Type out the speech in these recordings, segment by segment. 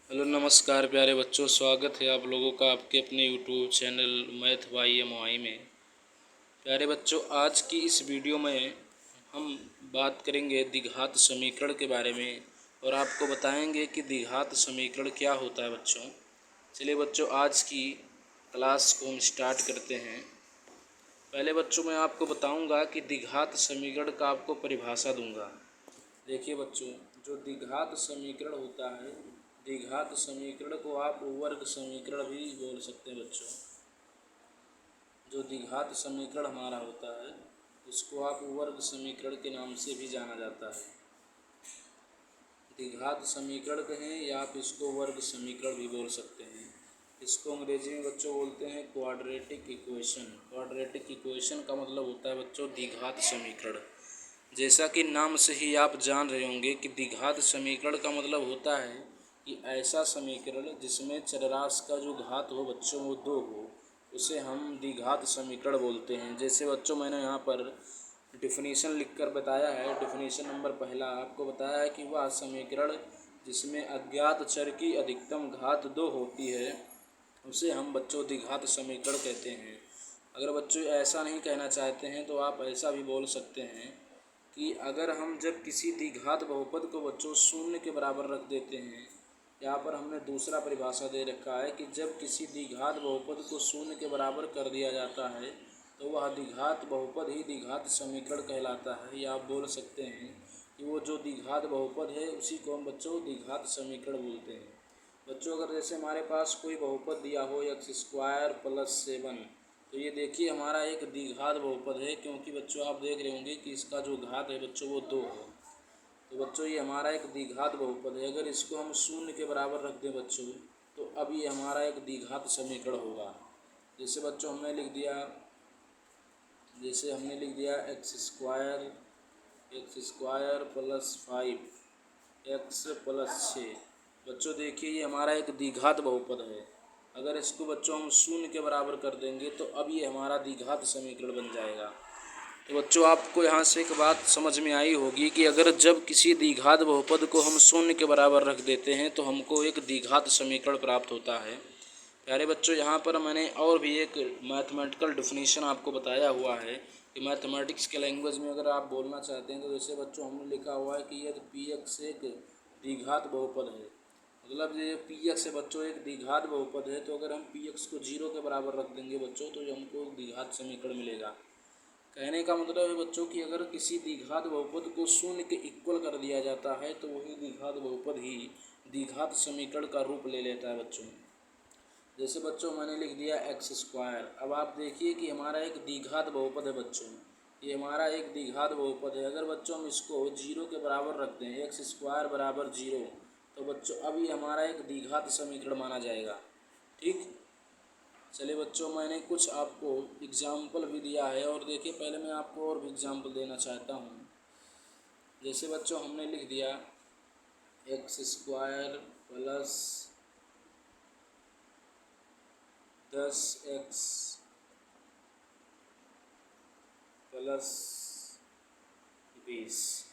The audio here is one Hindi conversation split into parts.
हेलो नमस्कार प्यारे बच्चों, स्वागत है आप लोगों का आपके अपने यूट्यूब चैनल मैथ बाई एम.वाई में। प्यारे बच्चों, आज की इस वीडियो में हम बात करेंगे द्विघात समीकरण के बारे में और आपको बताएंगे कि द्विघात समीकरण क्या होता है बच्चों। चलिए बच्चों, आज की क्लास को हम स्टार्ट करते हैं। पहले बच्चों मैं आपको बताऊंगा कि द्विघात समीकरण का आपको परिभाषा दूंगा। देखिए बच्चों, जो द्विघात समीकरण होता है, द्विघात समीकरण को आप वर्ग समीकरण भी बोल सकते हैं बच्चों। जो द्विघात समीकरण हमारा होता है उसको आप वर्ग समीकरण के नाम से भी जाना जाता है। द्विघात समीकरण कहें या आप इसको वर्ग समीकरण भी बोल सकते हैं। इसको अंग्रेजी में बच्चों बोलते हैं क्वाड्रेटिक इक्वेशन। क्वाड्रेटिक इक्वेशन का मतलब होता है बच्चों द्विघात समीकरण। जैसा कि नाम से ही आप जान रहे होंगे कि द्विघात समीकरण का मतलब होता है कि ऐसा समीकरण जिसमें चरराशि का जो घात हो बच्चों वो 2 हो, उसे हम द्विघात समीकरण बोलते हैं। जैसे बच्चों मैंने यहाँ पर डिफिनीशन लिखकर बताया है। डिफिनीशन नंबर पहला आपको बताया है कि वह समीकरण जिसमें अज्ञात चर की अधिकतम घात 2 होती है उसे हम बच्चों द्विघात समीकरण कहते हैं। अगर बच्चों ऐसा नहीं कहना चाहते हैं तो आप ऐसा भी बोल सकते हैं कि अगर हम जब किसी द्विघात बहुपद को बच्चों शून्य के बराबर रख देते हैं, यहाँ पर हमने दूसरा परिभाषा दे रखा है कि जब किसी द्विघात बहुपद को शून्य के बराबर कर दिया जाता है तो वह द्विघात बहुपद ही द्विघात समीकरण कहलाता है। या आप बोल सकते हैं कि वो जो द्विघात बहुपद है उसी को हम बच्चों द्विघात समीकरण बोलते हैं। बच्चों अगर जैसे हमारे पास कोई बहुपद दिया हो x² + 7, तो ये देखिए हमारा एक द्विघात बहुपद है, क्योंकि बच्चों आप देख रहे होंगे कि इसका जो घात है बच्चों वो 2 है। तो बच्चों ये हमारा एक द्विघात बहुपद है। अगर इसको हम शून्य के बराबर रख दें बच्चों तो अब ये हमारा एक द्विघात समीकरण होगा। जैसे बच्चों हमने लिख दिया x² + 5 x + 6। बच्चों देखिए ये हमारा एक द्विघात बहुपद है। अगर इसको बच्चों हम शून्य के बराबर कर देंगे तो अब ये हमारा द्विघात समीकरण बन जाएगा। तो बच्चों आपको यहाँ से एक बात समझ में आई होगी कि अगर जब किसी द्विघात बहुपद को हम शून्य के बराबर रख देते हैं तो हमको एक द्विघात समीकरण प्राप्त होता है। प्यारे बच्चों, यहाँ पर मैंने और भी एक मैथमेटिकल डिफिनीशन आपको बताया हुआ है कि मैथमेटिक्स के लैंग्वेज में अगर आप बोलना चाहते हैं तो जैसे बच्चों हमने लिखा हुआ है कि यदि px एक द्विघात बहुपद है, मतलब ये px है बच्चों एक द्विघात बहुपद है, तो अगर हम px को 0 के बराबर रख देंगे बच्चों तो हमको द्विघात समीकरण मिलेगा। कहने का मतलब है बच्चों कि अगर किसी द्विघात बहुपद को शून्य के इक्वल कर दिया जाता है तो वही द्विघात बहुपद ही द्विघात समीकरण का रूप ले लेता है बच्चों। जैसे बच्चों मैंने लिख दिया x²। अब आप देखिए कि हमारा एक द्विघात बहुपद है बच्चों, ये हमारा एक द्विघात बहुपद है। अगर बच्चों हम इसको 0 के बराबर रखते हैं x² = 0, तो बच्चों अब ये हमारा एक द्विघात समीकरण माना जाएगा। ठीक, चलिए बच्चों मैंने कुछ आपको एग्जाम्पल भी दिया है और देखिए पहले मैं आपको और भी एग्जाम्पल देना चाहता हूँ। जैसे बच्चों हमने लिख दिया x² + 10x + 20।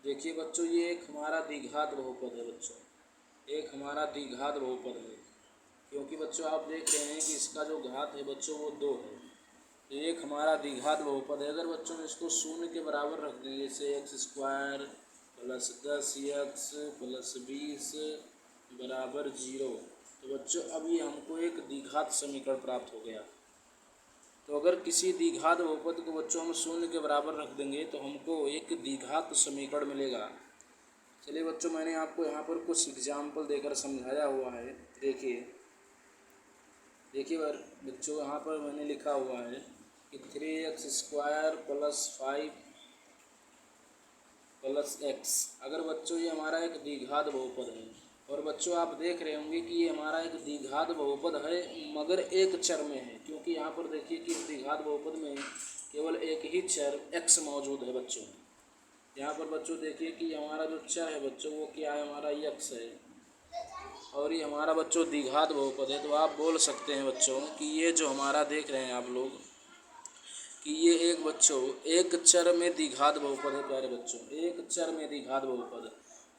देखिए बच्चों ये एक हमारा द्विघात बहुपद है बच्चों, एक हमारा द्विघात बहुपद है, क्योंकि बच्चों आप देख रहे हैं कि इसका जो घात है बच्चों वो 2 है। तो एक हमारा द्विघात बहुपद है। अगर बच्चों में इसको शून्य के बराबर रख देंगे, जैसे x² + 10x + 20 = 0, तो बच्चों अब ये हमको एक द्विघात समीकरण प्राप्त हो गया। तो अगर किसी द्विघात बहुपद को बच्चों हम शून्य के बराबर रख देंगे तो हमको एक द्विघात समीकरण मिलेगा। चलिए बच्चों मैंने आपको यहाँ पर कुछ एग्जाम्पल देकर समझाया हुआ है। देखिए बच्चों यहाँ पर मैंने लिखा हुआ है कि 3x² + 5 + x। अगर बच्चों ये हमारा एक द्विघात बहुपद है और बच्चों आप देख रहे होंगे कि ये हमारा एक द्विघात बहुपद है मगर एक चर में है, क्योंकि यहाँ पर देखिए कि द्विघात बहुपद में केवल एक ही चर x मौजूद है बच्चों। यहाँ पर बच्चों देखिए कि हमारा जो चर है बच्चों वो क्या है, हमारा x है और ये हमारा बच्चों द्विघात बहुपद है। तो आप बोल सकते हैं बच्चों कि ये जो हमारा देख रहे हैं आप लोग कि ये एक बच्चों एक चर में द्विघात बहुपद है। प्यारे बच्चों एक चर में द्विघात बहुपद,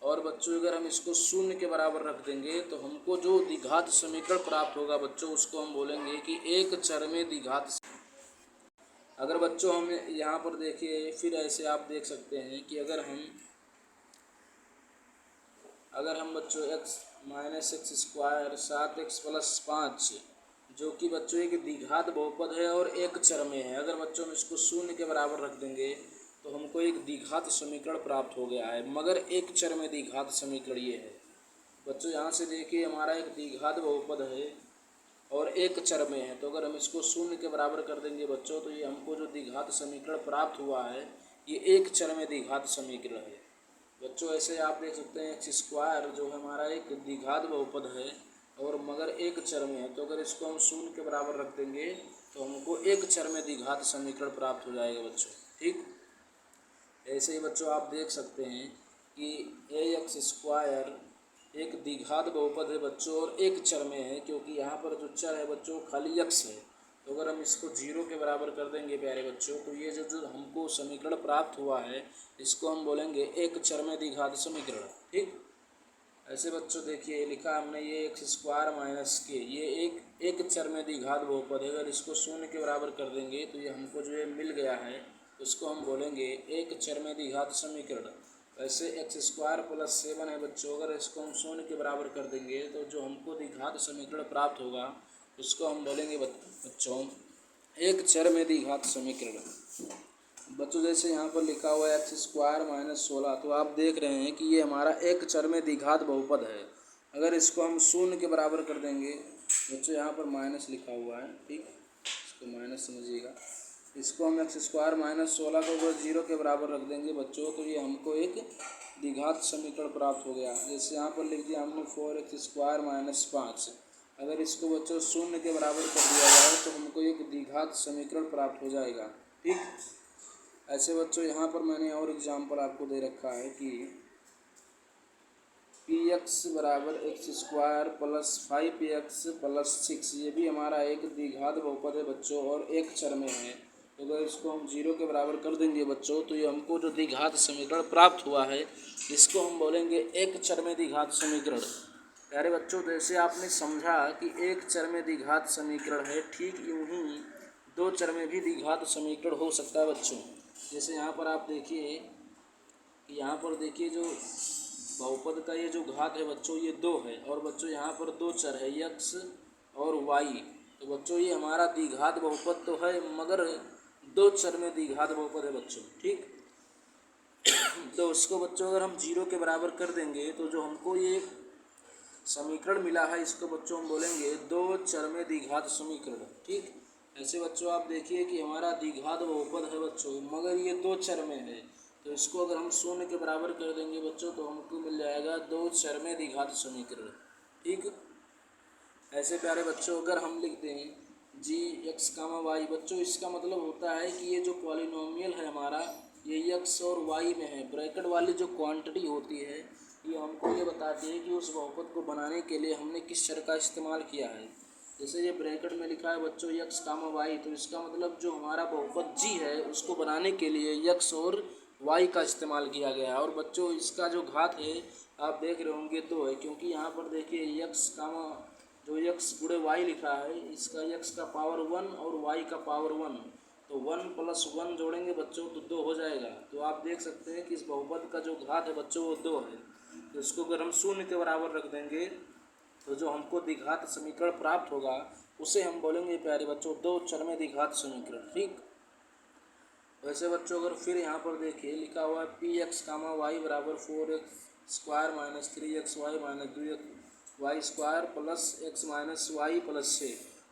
और बच्चों अगर हम इसको शून्य के बराबर रख देंगे तो हमको जो द्विघात समीकरण प्राप्त होगा बच्चों उसको हम बोलेंगे कि एक चर में द्विघात। अगर बच्चों हम यहाँ पर देखिए फिर ऐसे आप देख सकते हैं कि अगर हम बच्चों x minus x square 7x plus 5 जो कि बच्चों एक द्विघात बहुपद है और एक चर में है, अगर बच्चों हम इसको शून्य के बराबर रख देंगे तो हमको एक द्विघात समीकरण प्राप्त हो गया है, मगर एक चर में द्विघात समीकरण ये है बच्चों। यहाँ से देखिए हमारा एक द्विघात बहुपद है और एक चर में है, तो अगर हम इसको शून्य के बराबर कर देंगे बच्चों तो ये हमको जो द्विघात समीकरण प्राप्त हुआ है ये एक चर में द्विघात समीकरण है बच्चों। ऐसे आप देख सकते हैं एक्स स्क्वायर जो हमारा एक द्विघात बहुपद है और मगर एक चर में है, तो अगर इसको हम शून्य के बराबर रख देंगे तो हमको एक चर में द्विघात समीकरण प्राप्त हो जाएगा बच्चों। ठीक, ऐसे ही बच्चों आप देख सकते हैं कि ए एक्स स्क्वायर एक द्विघात बहुपद है बच्चों और एक चर में है, क्योंकि यहाँ पर जो चर है बच्चों खाली यक्स है, तो अगर हम इसको जीरो के बराबर कर देंगे प्यारे बच्चों तो ये जो हमको समीकरण प्राप्त हुआ है इसको हम बोलेंगे एक चर में द्विघात समीकरण। ठीक, ऐसे बच्चों देखिए लिखा हमने ये एक्स स्क्वायर माइनस के ये एक चर में द्विघात बहुपद है, अगर इसको शून्य के बराबर कर देंगे तो ये हमको जो ये मिल गया है उसको हम बोलेंगे एक चर में द्विघात समीकरण। वैसे एक्स स्क्वायर प्लस 7 है बच्चों, अगर इसको हम शून्य के बराबर कर देंगे तो जो हमको द्विघात समीकरण प्राप्त होगा उसको हम बोलेंगे बच्चों एक चर में द्विघात समीकरण। बच्चों जैसे यहाँ पर लिखा हुआ है एक्स स्क्वायर माइनस 16, तो आप देख रहे हैं कि ये हमारा एक चर में द्विघात बहुपद है, अगर इसको हम शून्य के बराबर कर देंगे बच्चों यहाँ पर माइनस लिखा हुआ है, ठीक, इसको माइनस समझिएगा, इसको हम एक्स स्क्वायर माइनस 16 को अगर जीरो के बराबर रख देंगे बच्चों तो ये हमको एक द्विघात समीकरण प्राप्त हो गया। जैसे यहाँ पर लिख दिया हमने 4x स्क्वायर माइनस 5, अगर इसको बच्चों शून्य के बराबर कर दिया जाए तो हमको एक द्विघात समीकरण प्राप्त हो जाएगा। ठीक, ऐसे बच्चों यहाँ पर मैंने और एग्जाम्पल आपको दे रखा है कि पी एक्स बराबर x square plus 5x plus 6, ये भी हमारा एक द्विघात बहुपद है बच्चों और एक चर में है, तो अगर इसको हम जीरो के बराबर कर देंगे बच्चों तो ये हमको जो द्विघात समीकरण प्राप्त हुआ है इसको हम बोलेंगे एक चर में द्विघात समीकरण। प्यारे बच्चों जैसे आपने समझा कि एक चर में द्विघात समीकरण है, ठीक यूँ ही दो चर में भी द्विघात समीकरण हो सकता है बच्चों। जैसे यहाँ पर आप देखिए कि यहाँ पर देखिए जो बहुपद का ये जो घात है बच्चों ये 2 है और बच्चों यहाँ पर दो चर है x और y, तो बच्चों ये हमारा द्विघात बहुपद तो है मगर दो चर में द्विघात बहुपद है बच्चों। ठीक, तो उसको बच्चों अगर हम जीरो के बराबर कर देंगे तो जो हमको ये समीकरण मिला है इसको बच्चों हम बोलेंगे दो चर में द्विघात समीकरण। ठीक, ऐसे बच्चों आप देखिए कि हमारा द्विघात बहुपद है बच्चों मगर ये दो चर में है, तो इसको अगर हम शून्य के बराबर कर देंगे बच्चों तो हमको मिल जाएगा दो चर में द्विघात समीकरण। ठीक, ऐसे प्यारे बच्चों अगर हम लिख दें जी एक्स कामा वाई बच्चों इसका मतलब होता है कि ये जो पॉलिनोमियल है हमारा ये एक्स और वाई में है, ब्रैकेट वाली जो क्वांटिटी होती है ये हमको ये बताती है कि उस बहुपद को बनाने के लिए हमने किस चर का इस्तेमाल किया है। जैसे ये ब्रैकेट में लिखा है बच्चों एक्स कामा वाई, तो इसका मतलब जो हमारा बहुपद जी है उसको बनाने के लिए एक्स और वाई का इस्तेमाल किया गया है। और बच्चों इसका जो घात है आप देख रहे होंगे तो है, क्योंकि यहाँ पर देखिए एक्स कामा जो एक्स गुणे वाई लिखा है इसका एक्स का पावर 1 और वाई का पावर 1, तो 1 प्लस 1 जोड़ेंगे बच्चों तो 2 हो जाएगा। तो आप देख सकते हैं कि इस बहुपद का जो घात है बच्चों वो 2 है, तो इसको अगर हम शून्य के बराबर रख देंगे तो जो हमको द्विघात समीकरण प्राप्त होगा उसे हम बोलेंगे प्यारे बच्चों दो चर में द्विघात समीकरण। ठीक, वैसे बच्चों अगर फिर यहाँ पर देखिए लिखा हुआ है पी एक्स कामा वाई बराबर 4x square minus 3x y minus 2x y square plus x minus y plus 6,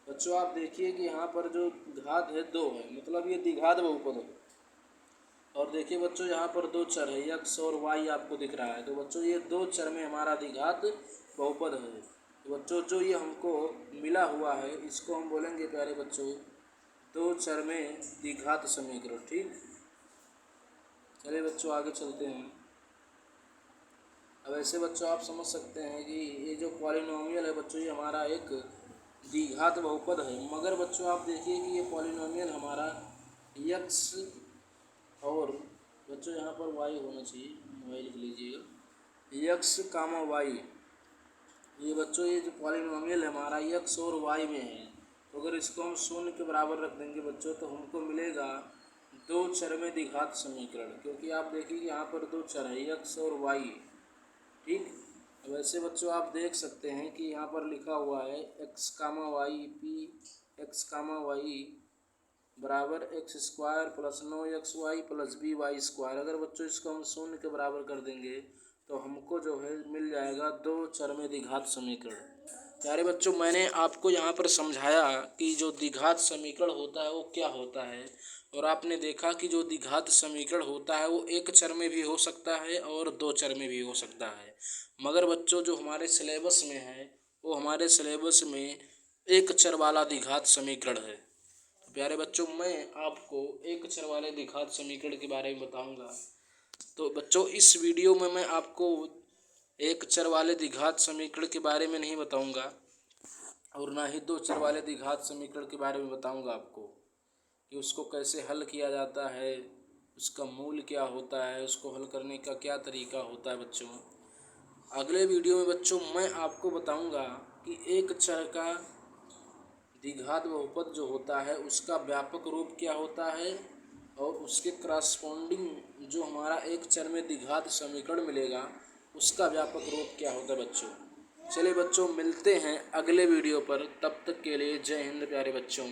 बच्चों आप देखिए कि यहाँ पर जो घात है 2 है, मतलब ये द्विघात बहुपद है। और देखिए बच्चों यहाँ पर दो चर है एक्स और वाई आपको दिख रहा है, तो बच्चों ये दो चर में हमारा द्विघात बहुपद है। तो बच्चों जो ये हमको मिला हुआ है इसको हम बोलेंगे प्यारे बच्चों दो चर में द्विघात समीकरण। ठीक, चलिए बच्चों आगे चलते हैं। अब ऐसे बच्चों आप समझ सकते हैं कि ये जो पॉलिनोमियल है बच्चों ये हमारा एक द्विघात बहुपद है, मगर बच्चों आप देखिए कि ये पॉलिनोमियल हमारा x और बच्चों यहाँ पर y होना चाहिए, y लिख लीजिएगा, एक्स कामा वाई, ये बच्चों ये जो पॉलिनोमियल है हमारा एक्स और वाई में है, तो अगर इसको हम शून्य के बराबर रख देंगे बच्चों तो हमको मिलेगा दो चर में द्विघात समीकरण, क्योंकि आप देखिए यहाँ पर दो चर है एक्स और वाई। ठीक, अब ऐसे बच्चों आप देख सकते हैं कि यहाँ पर लिखा हुआ है x comma y p x comma y बराबर x square plus 9xy plus b y square. अगर बच्चों इसको हम शून्य के बराबर कर देंगे तो हमको जो है मिल जाएगा दो चर में द्विघात समीकरण। प्यारे बच्चों, मैंने आपको यहाँ पर समझाया कि जो द्विघात समीकरण होता है वो क्या होता है, और आपने देखा कि जो द्विघात समीकरण होता है वो एक चर में भी हो सकता है और दो चर में भी हो सकता है। मगर बच्चों जो हमारे सिलेबस में है वो हमारे सिलेबस में एक चर वाला द्विघात समीकरण है। तो प्यारे बच्चों, मैं आपको एक चर वाले द्विघात समीकरण के बारे में बताऊंगा। तो बच्चों इस वीडियो में मैं आपको एक चर वाले द्विघात समीकरण के बारे में नहीं बताऊंगा और ना ही दो चर वाले द्विघात समीकरण के बारे में बताऊंगा आपको कि उसको कैसे हल किया जाता है, उसका मूल क्या होता है, उसको हल करने का क्या तरीका होता है। बच्चों अगले वीडियो में बच्चों मैं आपको बताऊंगा कि एक चर का द्विघात बहुपद जो होता है उसका व्यापक रूप क्या होता है और उसके करस्पॉन्डिंग जो हमारा एक चर में द्विघात समीकरण मिलेगा उसका व्यापक रूप क्या होता है बच्चों। चलिए बच्चों, मिलते हैं अगले वीडियो पर, तब तक के लिए जय हिंद प्यारे बच्चों।